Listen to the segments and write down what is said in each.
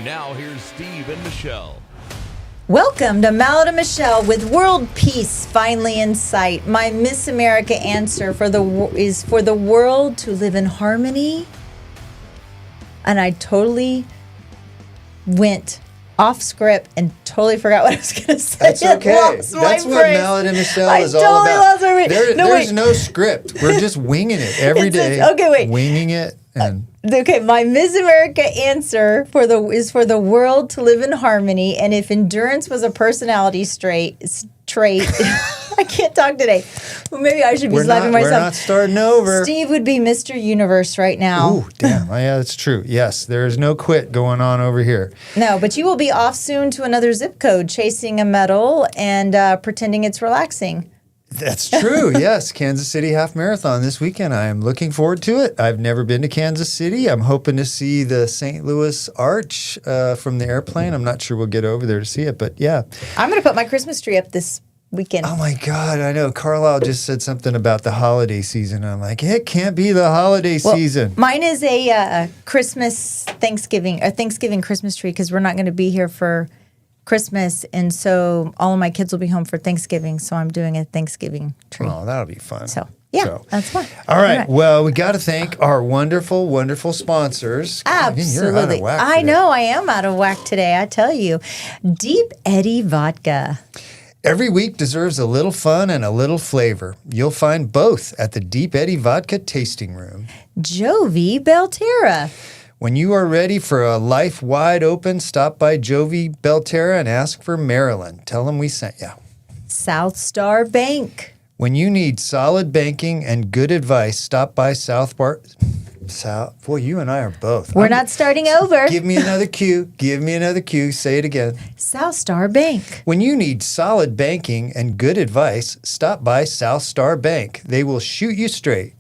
Now here's Steve and Michelle. Welcome to Mallett and Michelle with world peace finally in sight. My Miss America answer is for the world to live in harmony. And I totally went off script and totally forgot what I was going to say. That's okay. That's what Mallett and Michelle is all about. There's no script. We're just winging it every day. Okay, wait. Winging it. Okay, my Miss America answer is for the world to live in harmony. And if endurance was a personality trait, I can't talk today. Well, maybe I should be slapping myself. We're not starting over. Steve would be Mr. Universe right now. Ooh, damn. Yeah, that's true. Yes, there is no quit going on over here. No, but you will be off soon to another zip code, chasing a medal and pretending it's relaxing. That's true. Yes, Kansas City Half Marathon this weekend. I am looking forward to it. I've never been to Kansas City. I'm hoping to see the St. Louis Arch from the airplane. I'm not sure we'll get over there to see it, but yeah. I'm going to put my Christmas tree up this weekend. Oh my God, I know. Carlisle just said something about the holiday season. I'm like, it can't be the holiday season. Mine is a Thanksgiving Christmas tree because we're not going to be here for Christmas, and so all of my kids will be home for Thanksgiving, so I'm doing a Thanksgiving tree. Oh, that'll be fun. So, that's fun. All right. Well, we got to thank our wonderful, wonderful sponsors. Absolutely. You're out of whack I today. know. I am out of whack today, I tell you. Deep Eddy Vodka. Every week deserves a little fun and a little flavor. You'll find both at the Deep Eddy Vodka Tasting Room. Jovi Belterra. When you are ready for a life wide open, stop by Jovi Belterra and ask for Marilyn. Tell them we sent you. South Star Bank. When you need solid banking and good advice, stop by Boy, you and I are both. We're not starting over. Give me another cue. Give me another cue. Say it again. South Star Bank. When you need solid banking and good advice, stop by South Star Bank. They will shoot you straight.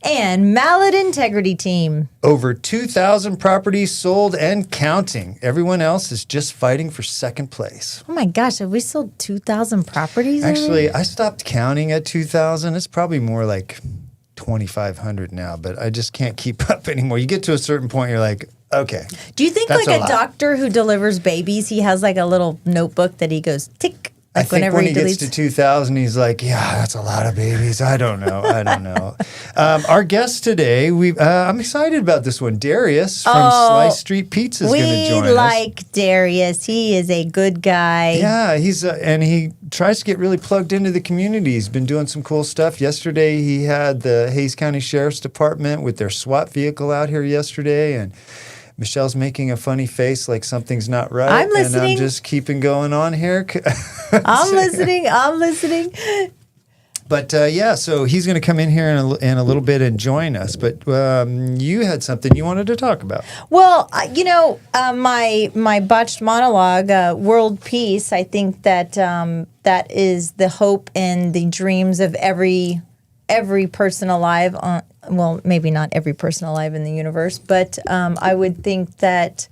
And Mallett Integrity Team. Over 2,000 properties sold and counting. Everyone else is just fighting for second place. Oh my gosh, have we sold 2,000 properties? Actually, already? I stopped counting at 2,000. It's probably more like 2,500 now, but I just can't keep up anymore. You get to a certain point, you're like, okay. Do you think like a doctor who delivers babies, he has like a little notebook that he goes tick? Like I think when he gets to 2,000, he's like, yeah, that's a lot of babies. I don't know. Our guest today, I'm excited about this one. Darius from Slice Street Pizza is going to join us. We like Darius. He is a good guy. Yeah, and he tries to get really plugged into the community. He's been doing some cool stuff. Yesterday, he had the Hays County Sheriff's Department with their SWAT vehicle out here yesterday, and Michelle's making a funny face like something's not right. I'm listening. And I'm just keeping going on here. I'm listening. But so he's going to come in here in a little bit and join us. But you had something you wanted to talk about. Well, my botched monologue, World Peace, I think that that is the hope and the dreams of every person alive on. Well, maybe not every person alive in the universe, but I would think that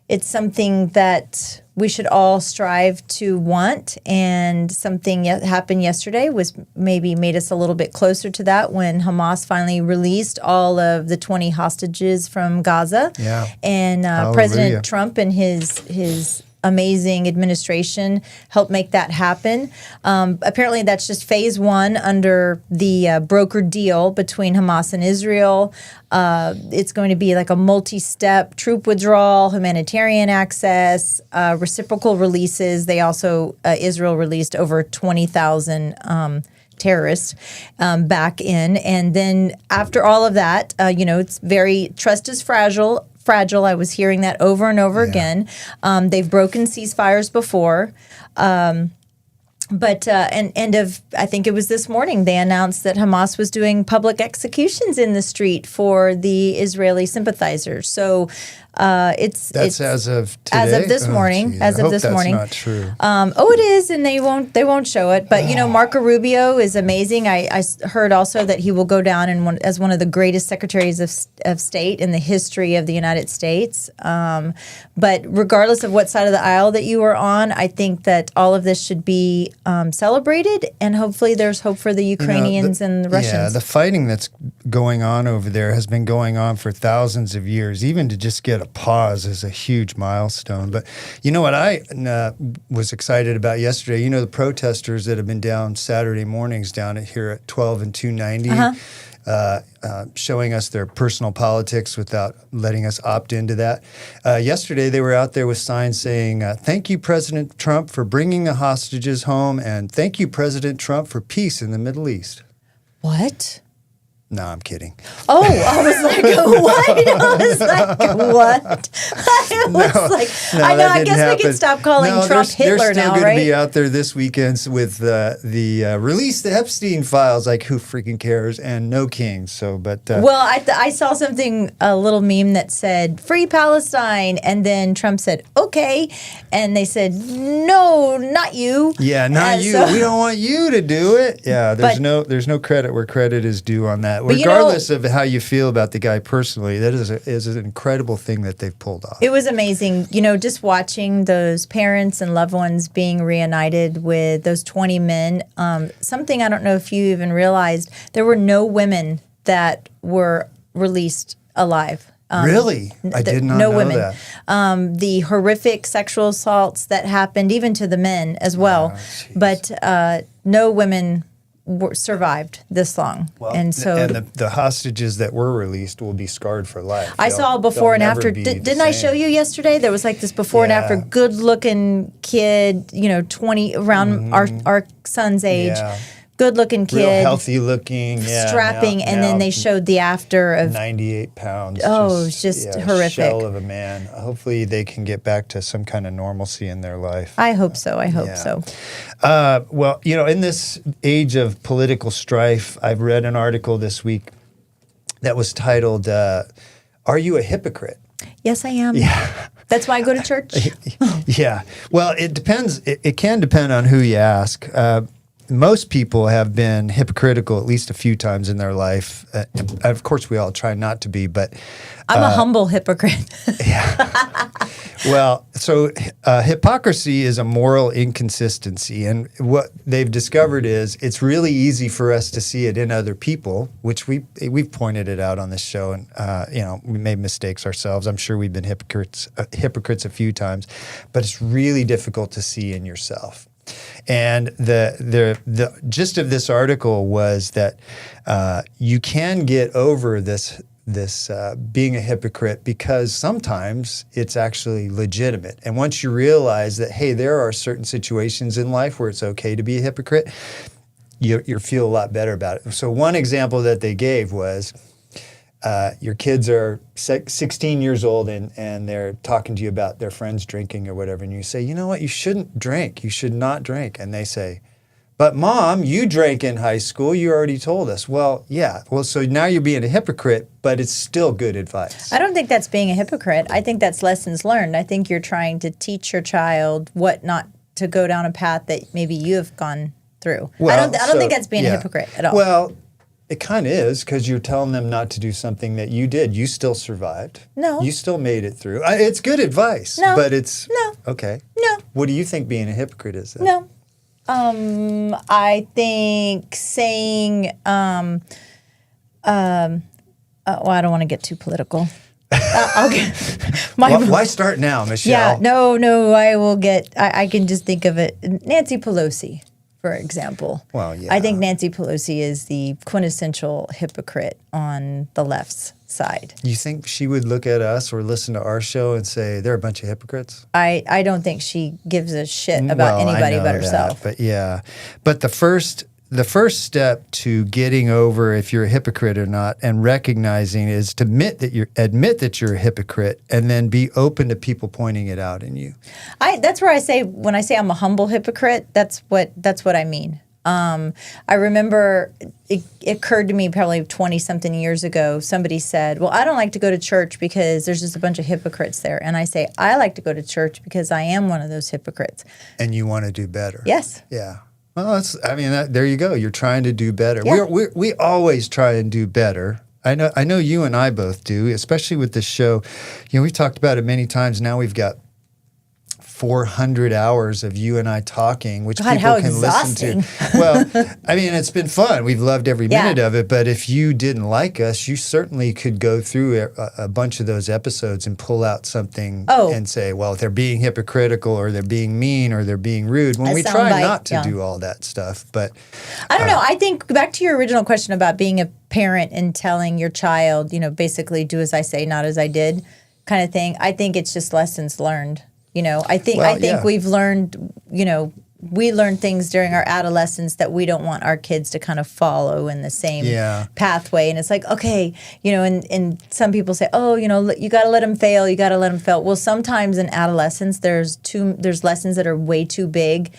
it's something that we should all strive to want. And something happened yesterday made us a little bit closer to that when Hamas finally released all of the 20 hostages from Gaza. Yeah. And President Trump and his amazing administration helped make that happen. Apparently, that's just phase one under the brokered deal between Hamas and Israel. It's going to be like a multi-step troop withdrawal, humanitarian access, reciprocal releases. They also, Israel released over 20,000 terrorists back in. And then after all of that, it's very, trust is fragile. I was hearing that over and over again. They've broken ceasefires before. But I think it was this morning, they announced that Hamas was doing public executions in the street for the Israeli sympathizers. So it's as of today? As of this morning. Geez, as I of this hope morning. That's not true. It is, and they won't show it. But Marco Rubio is amazing. I heard also that he will go down as one of the greatest secretaries of state in the history of the United States. But regardless of what side of the aisle that you are on, I think that all of this should be celebrated, and hopefully there's hope for the Ukrainians and the Russians. Yeah, the fighting that's going on over there has been going on for thousands of years. Even to just get a pause is a huge milestone. But you know what I was excited about yesterday? You know, the protesters that have been down Saturday mornings down here at 12 and 290, showing us their personal politics without letting us opt into that. Yesterday, they were out there with signs saying, thank you, President Trump, for bringing the hostages home, and thank you, President Trump, for peace in the Middle East. What? No, I'm kidding. Oh, I was like, what? I was like, what? I was like, I know. I guess we can stop calling Trump Hitler now, right? They're still going to be out there this weekend with the release the Epstein files. Like, who freaking cares? And no kings. So, but well, I saw something, a little meme that said "Free Palestine," and then Trump said "Okay," and they said, "No, not you." Yeah, not you. So, we don't want you to do it. Yeah, there's no credit where credit is due on that. Regardless of how you feel about the guy personally, that is an incredible thing that they've pulled off. It was amazing. You know, just watching those parents and loved ones being reunited with those 20 men. Something I don't know if you even realized, there were no women that were released alive. Really? I did not know women. that. The horrific sexual assaults that happened, even to the men as well. But no women survived this long. Well, and so the hostages that were released will be scarred for life. I saw before and after. Didn't I show you yesterday? There was like this before and after. Good looking kid, 20 around our son's age. Yeah. Good looking kid, real healthy looking, strapping, and then they showed the after of 98 pounds. Oh, it's just horrific. Shell of a man. Hopefully, they can get back to some kind of normalcy in their life. I hope so. I hope so. Well, in this age of political strife, I've read an article this week that was titled, "Are You a Hypocrite?" Yes, I am. Yeah. That's why I go to church. Yeah. Well, it depends. It can depend on who you ask. Most people have been hypocritical at least a few times in their life. Of course, we all try not to be, but I'm a humble hypocrite. Yeah. Well, so hypocrisy is a moral inconsistency, and what they've discovered is it's really easy for us to see it in other people, which we've pointed it out on this show, and we made mistakes ourselves. I'm sure we've been hypocrites a few times, but it's really difficult to see in yourself. And the gist of this article was that you can get over this being a hypocrite because sometimes it's actually legitimate. And once you realize that, hey, there are certain situations in life where it's okay to be a hypocrite, you feel a lot better about it. So one example that they gave was your kids are 16 years old and they're talking to you about their friends drinking or whatever, and you say, you know what, you shouldn't drink. You should not drink. And they say, but Mom, you drank in high school. You already told us. Well, yeah. Well, so now you're being a hypocrite, but it's still good advice. I don't think that's being a hypocrite. I think that's lessons learned. I think you're trying to teach your child what not to go down a path that maybe you have gone through. Well, I don't think that's being a hypocrite at all. Well, it kind of is because you're telling them not to do something that you did. You still survived. No. You still made it through. It's good advice. No. But it's... No. Okay. No. What do you think being a hypocrite is then? No. I think saying, well, I don't want to get too political. Why start now, Michelle? Yeah, no, I will get, I can just think of it. Nancy Pelosi, for example. Well, yeah. I think Nancy Pelosi is the quintessential hypocrite on the left's side. You think she would look at us or listen to our show and say, they're a bunch of hypocrites? I don't think she gives a shit about anybody but herself. But yeah. But the first step to getting over if you're a hypocrite or not and recognizing is to admit that you're a hypocrite and then be open to people pointing it out in you. That's where I say, when I say I'm a humble hypocrite, that's what I mean. I remember it occurred to me probably 20-something years ago, somebody said, well, I don't like to go to church because there's just a bunch of hypocrites there. And I say, I like to go to church because I am one of those hypocrites. And you want to do better. Yes. Yeah. Well, there you go. You're trying to do better. Yeah. We always try and do better. I know you and I both do, especially with this show. We've talked about it many times. Now we've got 400 hours of you and I talking, which God, people how can exhausting. listen to. Well, I mean, it's been fun. We've loved every minute of it. But if you didn't like us, you certainly could go through a bunch of those episodes and pull out something and say, well, they're being hypocritical or they're being mean or they're being rude. When we try not to do all that stuff. But I don't know. I think back to your original question about being a parent and telling your child, basically do as I say, not as I did kind of thing. I think it's just lessons learned. I think we've learned, we learned things during our adolescence that we don't want our kids to kind of follow in the same pathway. And it's like, okay, and some people say, oh, you got to let them fail. You got to let them fail. Well, sometimes in adolescence, there's lessons that are way too big.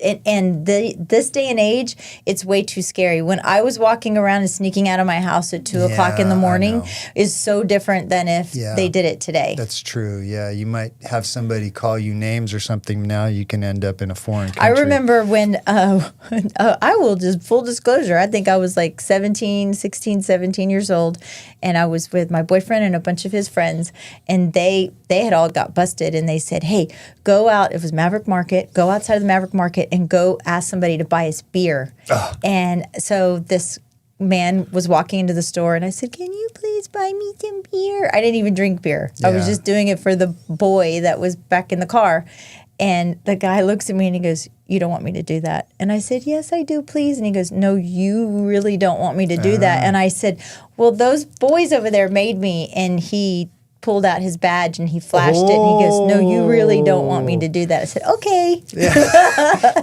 And this day and age, it's way too scary. When I was walking around and sneaking out of my house at 2 o'clock in the morning is so different than if they did it today. That's true. Yeah, you might have somebody call you names or something. Now you can end up in a foreign country. I remember when, I will just full disclosure, I think I was like 16, 17 years old, and I was with my boyfriend and a bunch of his friends, and they had all got busted, and they said, hey, go out. It was Maverick Market. Go outside of the Maverick Market and go ask somebody to buy us beer. And so this man was walking into the store, and I said, can you please buy me some beer? I didn't even drink beer. I was just doing it for the boy that was back in the car. And the guy looks at me and he goes, you don't want me to do that? And I said, yes, I do, please. And he goes, no, you really don't want me to do that. And I said, well, those boys over there made me. And he pulled out his badge and he flashed it, and he goes, no, you really don't want me to do that. I said, okay.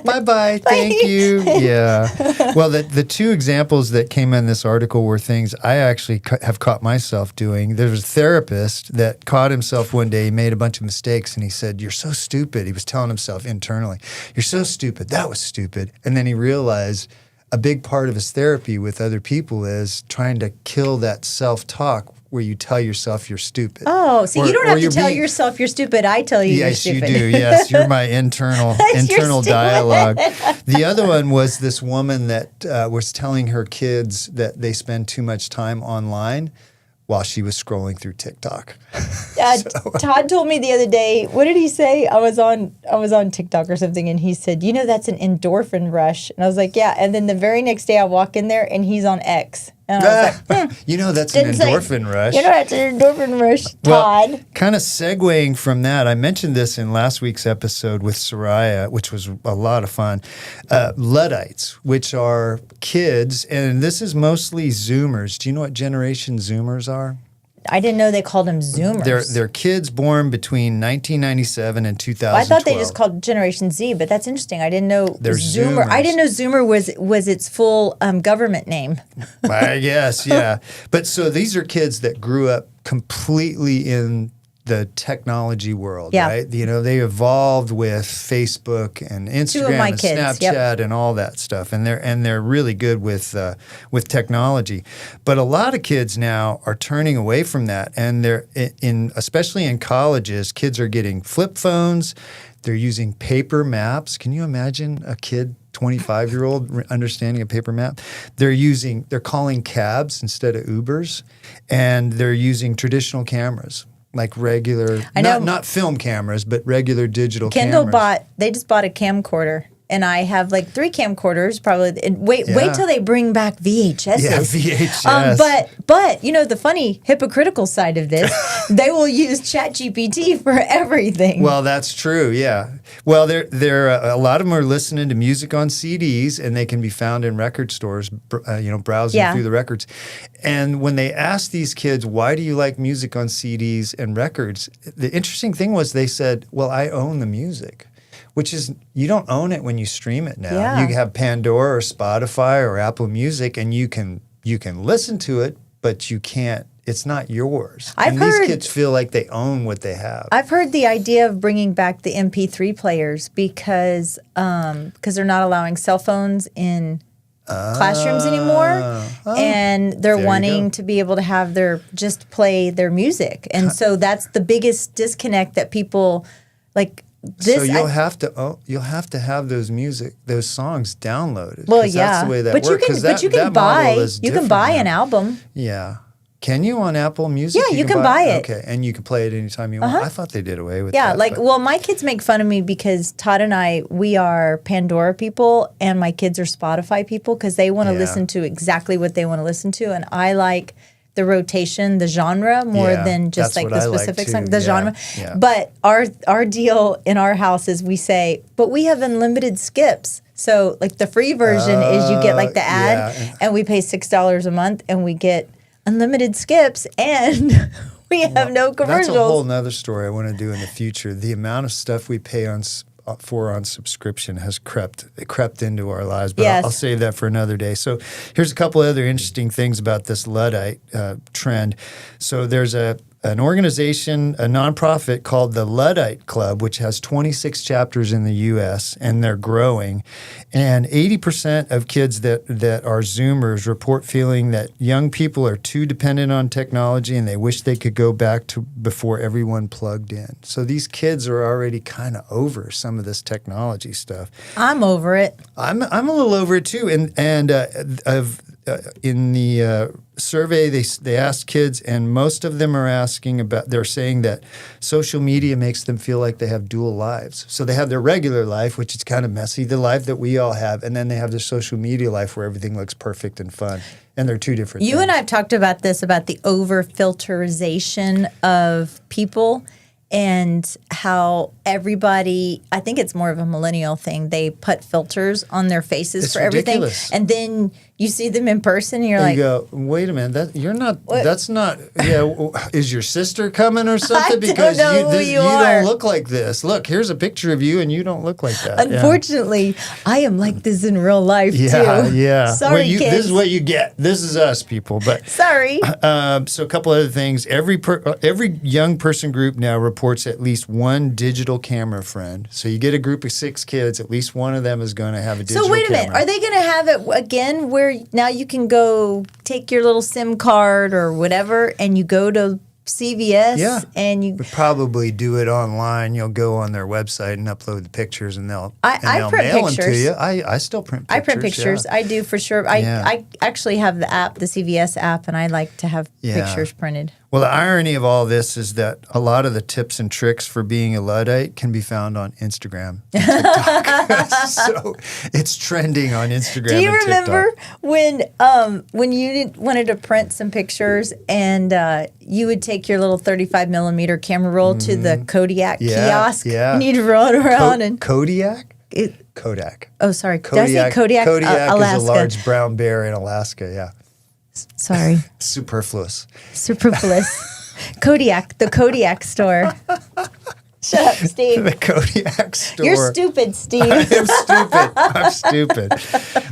Bye-bye. Thank you. Yeah. Well, the two examples that came in this article were things I actually have caught myself doing. There was a therapist that caught himself one day. He made a bunch of mistakes, and he said, you're so stupid. He was telling himself internally, you're so stupid. That was stupid. And then he realized a big part of his therapy with other people is trying to kill that self-talk where you tell yourself you're stupid. Oh, so you don't have to tell yourself you're stupid. I tell you you're stupid. Yes, you do. Yes, you're my internal dialogue. The other one was this woman that was telling her kids that they spend too much time online while she was scrolling through TikTok. Todd told me the other day, what did he say? I was on TikTok or something, and he said, that's an endorphin rush. And I was like, yeah. And then the very next day I walk in there and he's on X. And I was like, that's an endorphin rush. That's an endorphin rush, Todd. Well, kind of segueing from that, I mentioned this in last week's episode with Soraya, which was a lot of fun. Luddites, which are kids, and this is mostly Zoomers. Do you know what generation Zoomers are? I didn't know they called them Zoomers. They're kids born between 1997 and 2012. I thought they just called Generation Z, but that's interesting. I didn't know they're Zoomer. I didn't know Zoomer was its full government name. I guess, yeah. But so these are kids that grew up completely in the technology world, right? They evolved with Facebook and Instagram and Snapchat and all that stuff, and they're really good with technology. But a lot of kids now are turning away from that, and they're especially in colleges, kids are getting flip phones. They're using paper maps. Can you imagine a kid, 25-year-old, understanding a paper map? They're calling cabs instead of Ubers, and they're using traditional cameras. Like regular, not film cameras, but regular digital cameras. They just bought a camcorder. And I have like 3 camcorders probably. And wait till they bring back VHSs. Yeah, VHS. But the funny hypocritical side of this, they will use ChatGPT for everything. Well, that's true. Yeah. Well, a lot of them are listening to music on CDs, and they can be found in record stores. Browsing through the records. And when they asked these kids, why do you like music on CDs and records? The interesting thing was they said, well, I own the music. Which is, you don't own it when you stream it now. Yeah. You have Pandora or Spotify or Apple Music, and you can listen to it, but you can't. It's not yours. These kids feel like they own what they have. I've heard the idea of bringing back the MP3 players because they're not allowing cell phones in classrooms anymore, and they're wanting to be able to have just play their music, and so that's the biggest disconnect that people like. So you'll have to have those songs downloaded. Well, yeah, that's the way that works. But you can buy an album. Yeah. Can you on Apple Music? Yeah, you can buy it. Okay, and you can play it anytime you want. I thought they did away with that. Yeah, well, my kids make fun of me because Todd and I, we are Pandora people, and my kids are Spotify people because they want to listen to exactly what they want to listen to, and I like the rotation, the genre, more than just like the specific song, the genre. Yeah. But our deal in our house is we say, but we have unlimited skips. So like the free version is you get like the ad, and we pay $6 a month, and we get unlimited skips, and we have no commercials. That's a whole nother story I want to do in the future. The amount of stuff we pay on subscription has crept into our lives, but I'll save that for another day. So here's a couple other interesting things about this Luddite trend. So there's an organization, a nonprofit called the Luddite Club, which has 26 chapters in the U.S., and they're growing. And 80% of kids that are Zoomers report feeling that young people are too dependent on technology and they wish they could go back to before everyone plugged in. So these kids are already kind of over some of this technology stuff. I'm over it. I'm a little over it too. And in the survey, they asked kids, and most of them are they're saying that social media makes them feel like they have dual lives. So they have their regular life, which is kind of messy, the life that we all have, and then they have their social media life where everything looks perfect and fun. And they're two different things. You and I have talked about this, about the over-filterization of people and how everybody, I think it's more of a millennial thing, they put filters on their faces for everything. Ridiculous. And then you see them in person and you're like, you go, wait a minute, is your sister coming or something? Because you don't look like this. Look, here's a picture of you and you don't look like that. Unfortunately, I am like this in real life too. Yeah. Sorry, kids. This is what you get. This is us, people. But sorry. So a couple other things. Every young person group now reports at least one digital camera friend. So you get a group of 6 kids, at least one of them is going to have a digital camera. So wait a minute. Are they going to have it again where now you can go take your little SIM card or whatever and you go to CVS and you probably do it online. You'll go on their website and upload the pictures, and they'll print mail pictures. them to you. I still print pictures. I print pictures. I do for sure. I actually have the app, the CVS app, and I like to have pictures printed. Well, the irony of all this is that a lot of the tips and tricks for being a Luddite can be found on Instagram and TikTok. So it's trending on Instagram. Do you remember when you wanted to print some pictures and you would take your little 35 millimeter camera roll to the Kodiak kiosk and you'd roll it around Kodiak? Kodak. Oh, sorry. Did I say Kodiak? Kodiak Alaska. is a large brown bear in Alaska. Yeah. Sorry. Superfluous. Kodiak, the Kodiak store. Shut up, Steve. The Kodiak store. You're stupid, Steve. I'm stupid.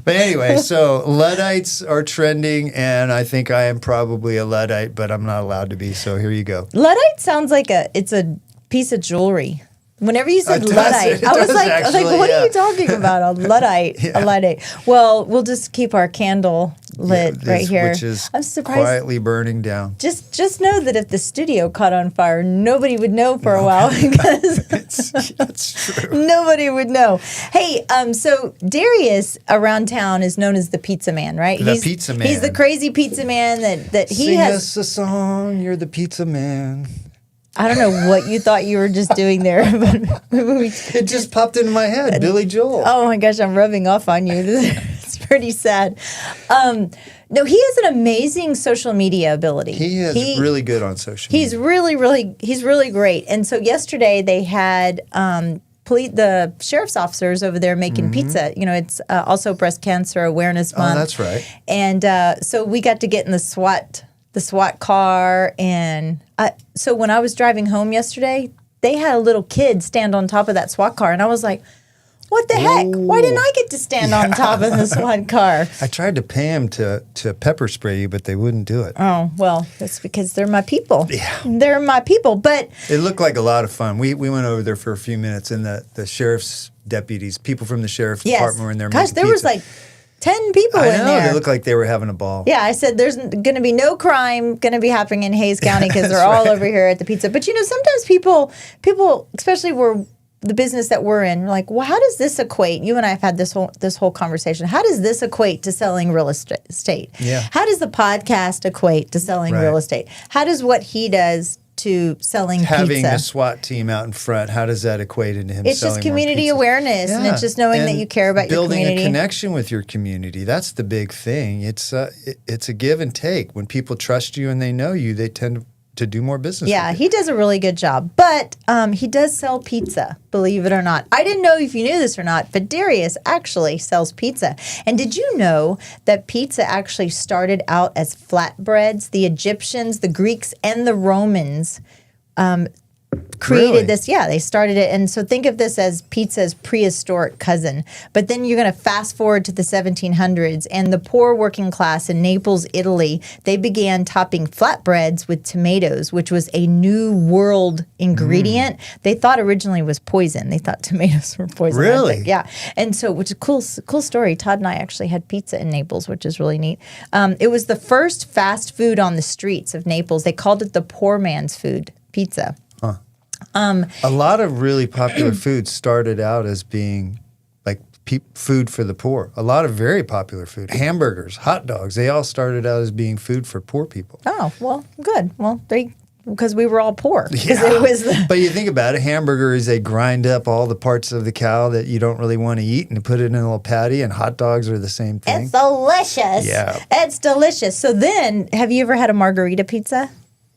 But anyway, so Luddites are trending, and I think I am probably a Luddite, but I'm not allowed to be, so here you go. Luddite sounds like it's a piece of jewelry. Whenever you said Luddite, I was like, what are you talking about? A Luddite. A Luddite. Well, we'll just keep our candle lit right here. Which is I'm surprised. Quietly burning down. Just know that if the studio caught on fire, nobody would know for a while because that's true. Nobody would know. Hey, so Darius around town is known as the pizza man, right? The pizza man. He's the crazy pizza man that he has. Sing us a song. You're the pizza man. I don't know what you thought you were just doing there, but it just popped into my head. Billy Joel. Oh my gosh, I'm rubbing off on you. It's pretty sad. No, he has an amazing social media ability. He's really good on social media. He's really great. And so yesterday they had the sheriff's officers over there making pizza. You know, it's also Breast Cancer Awareness Month. Oh, that's right. And so we got to get in the SWAT car, and so when I was driving home yesterday, they had a little kid stand on top of that SWAT car, and I was like, what the heck? Why didn't I get to stand on top of the SWAT car? I tried to pay them to pepper spray you, but they wouldn't do it. Oh, well, that's because they're my people. Yeah. They're my people, but... It looked like a lot of fun. We went over there for a few minutes, and the sheriff's deputies, people from the sheriff's department were in there making there pizza. was like 10 people in there. They looked like they were having a ball. Yeah, I said there's going to be no crime going to be happening in Hayes County because they're all over here at the pizza. But you know, sometimes people, especially where the business that we're in, we're like, well, how does this equate? You and I have had this whole conversation. How does this equate to selling real estate? Yeah. How does the podcast equate to selling real estate? How does what he does to selling Having pizza? the SWAT team out in front, how does that equate into him It's selling just community more pizzas? awareness, and it's just knowing that you care about your community. Building a connection with your community. That's the big thing. It's a give and take. When people trust you and they know you, they tend to do more business. Yeah, with you. he does a really good job. But he does sell pizza, believe it or not. I didn't know if you knew this or not, but Darius actually sells pizza. And did you know that pizza actually started out as flatbreads? The Egyptians, the Greeks, and the Romans created this. Yeah, they started it. And so think of this as pizza's prehistoric cousin. But then you're going to fast forward to the 1700s, and the poor working class in Naples, Italy, they began topping flatbreads with tomatoes, which was a new world ingredient. They thought originally was poison. They thought tomatoes were poison. Really? Yeah. And so, which is a cool story. Todd and I actually had pizza in Naples, which is really neat. It was the first fast food on the streets of Naples. They called it the poor man's food, pizza. A lot of really popular foods started out as being like food for the poor. A lot of very popular food, hamburgers, hot dogs, they all started out as being food for poor people. Oh, well, good. Well, because we were all poor. Yeah. It was But you think about it, hamburger is they grind up all the parts of the cow that you don't really want to eat and put it in a little patty, and hot dogs are the same thing. It's delicious. Yeah. It's delicious. So then, have you ever had a margarita pizza?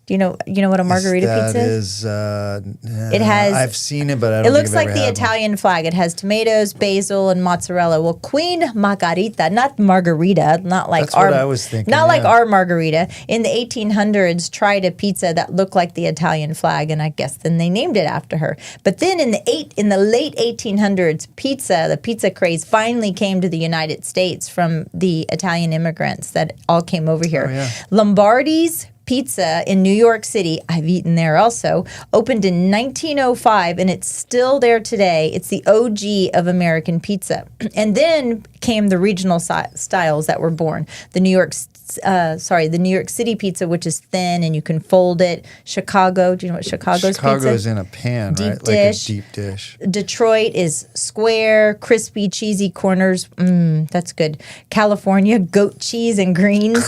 Do you know what a margarita pizza is? It has. I've seen it, but I don't. It looks think I've like ever the had Italian flag. It has tomatoes, basil, and mozzarella. Well, Queen Margarita, not margarita, not like That's our. what I was thinking. Not like yeah. our margarita. In the 1800s, tried a pizza that looked like the Italian flag, and I guess then they named it after her. But then in the late 1800s, the pizza craze finally came to the United States from the Italian immigrants that all came over here. Oh, yeah. Lombardi's Pizza in New York City, I've eaten there also, opened in 1905, and it's still there today. It's the OG of American pizza. And then came the regional styles that were born. The New York City pizza, which is thin and you can fold it. Chicago, do you know what Chicago's pizza? Chicago's in a pan, Deep right? dish. Like a deep dish. Detroit is square, crispy, cheesy corners. That's good. California, goat cheese and greens.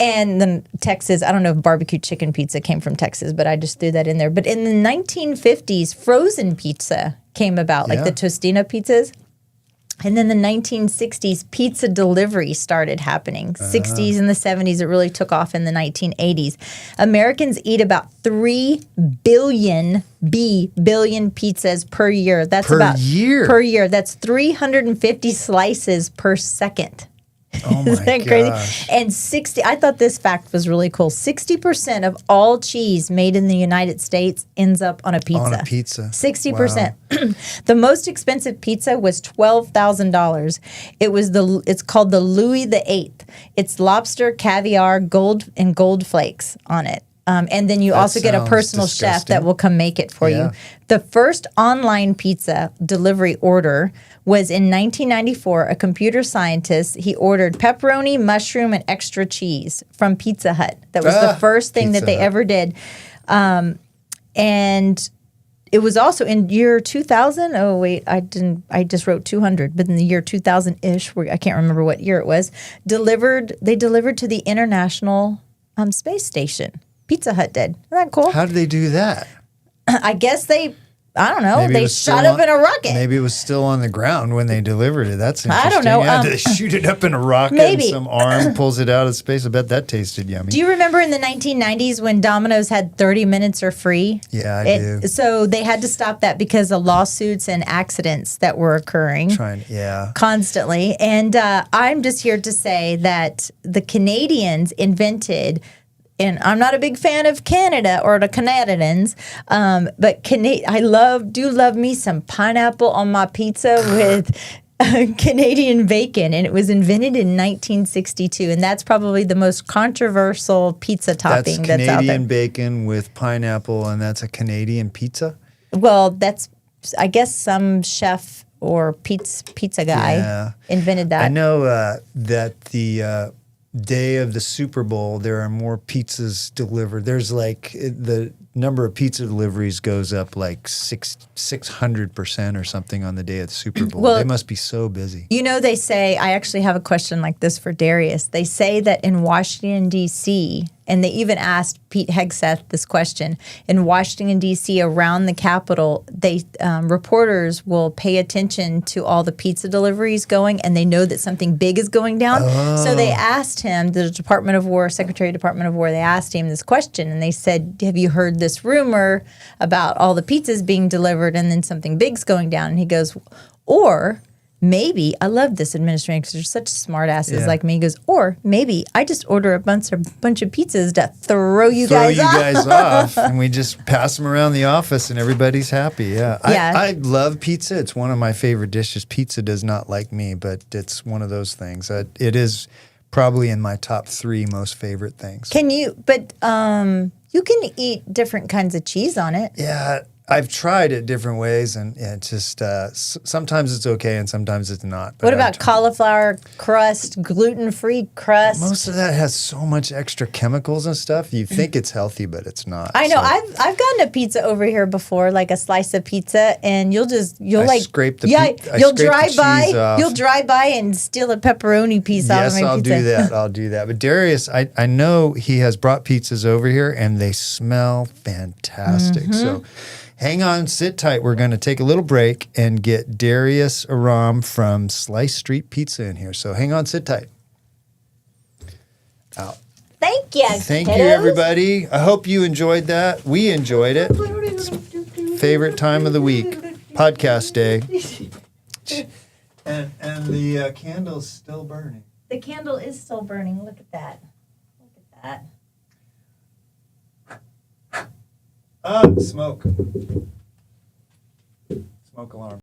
And then Texas, I don't know if barbecue chicken pizza came from Texas, but I just threw that in there. But in the 1950s, frozen pizza came about, like the Tostino pizzas. And then the 1960s, pizza delivery started happening. 60s and the 70s, it really took off in the 1980s. Americans eat about 3 billion pizzas per year. That's Per year? That's 350 slices per second. Oh my Isn't that crazy? gosh. And I thought this fact was really cool. 60% of all cheese made in the United States ends up on a pizza. On a pizza. 60%. Wow. The most expensive pizza was $12,000. It's called the Louis VIII. It's lobster, caviar, gold flakes on it. And then you also get a personal chef that will come make it for you. The first online pizza delivery order was in 1994. A computer scientist, he ordered pepperoni, mushroom, and extra cheese from Pizza Hut. That was the first thing that they ever did. And it was also in year 2000. Oh, wait, I just wrote 200. But in the year 2000-ish, I can't remember what year it was, they delivered to the International Space Station. Pizza Hut did. Isn't that cool? How did they do that? I guess they Maybe shot up in a rocket. Maybe it was still on the ground when they delivered it. That's interesting. I don't know. Yeah, they shoot it up in a rocket maybe. and some arm pulls it out of space. I bet that tasted yummy. Do you remember in the 1990s when Domino's had 30 minutes or free? Yeah, I do. So they had to stop that because of lawsuits and accidents that were occurring. Constantly. And I'm just here to say that the Canadians invented, and I'm not a big fan of Canada or the Canadians, but I do love me some pineapple on my pizza with Canadian bacon, and it was invented in 1962, and that's probably the most controversial pizza topping that's out there. Canadian bacon with pineapple, and that's a Canadian pizza? Well, that's, I guess, some chef or pizza guy invented that. I know that the day of the Super Bowl, there are more pizzas delivered. There's like the number of pizza deliveries goes up like 600% or something on the day of the Super Bowl. Well, they must be so busy. You know, they say, I actually have a question like this for Darius. They say that in Washington, D.C., and they even asked Pete Hegseth this question, in Washington, D.C., around the Capitol, reporters will pay attention to all the pizza deliveries going, and they know that something big is going down. So they asked him, the Department of War, Secretary of Department of War, they asked him this question, and they said, have you heard this rumor about all the pizzas being delivered and then something big's going down? And he goes, or maybe, I love this administration because they're such smart asses like me. He goes, or maybe I just order a bunch of pizzas to throw you guys off. And we just pass them around the office and everybody's happy. Yeah. I love pizza. It's one of my favorite dishes. Pizza does not like me, but it's one of those things. It is probably in my top 3 most favorite things. You can eat different kinds of cheese on it. Yeah. I've tried it different ways, and it just sometimes it's okay and sometimes it's not. But what about cauliflower crust, gluten-free crust? Most of that has so much extra chemicals and stuff. You think it's healthy, but it's not. I know. So. I've gotten a pizza over here before, like a slice of pizza, and you'll scrape the you'll drive by and steal a pepperoni piece out of my pizza. Yes, I'll do that. But Darius, I know he has brought pizzas over here, and they smell fantastic. Mm-hmm. So. Hang on, sit tight. We're going to take a little break and get Darius Aram from Slice Street Pizza in here. So hang on, sit tight. Out. Thank you. Thank you, everybody. I hope you enjoyed that. We enjoyed it. It's favorite time of the week, podcast day. And the candle's still burning. The candle is still burning. Look at that. Look at that. Smoke. Smoke alarm.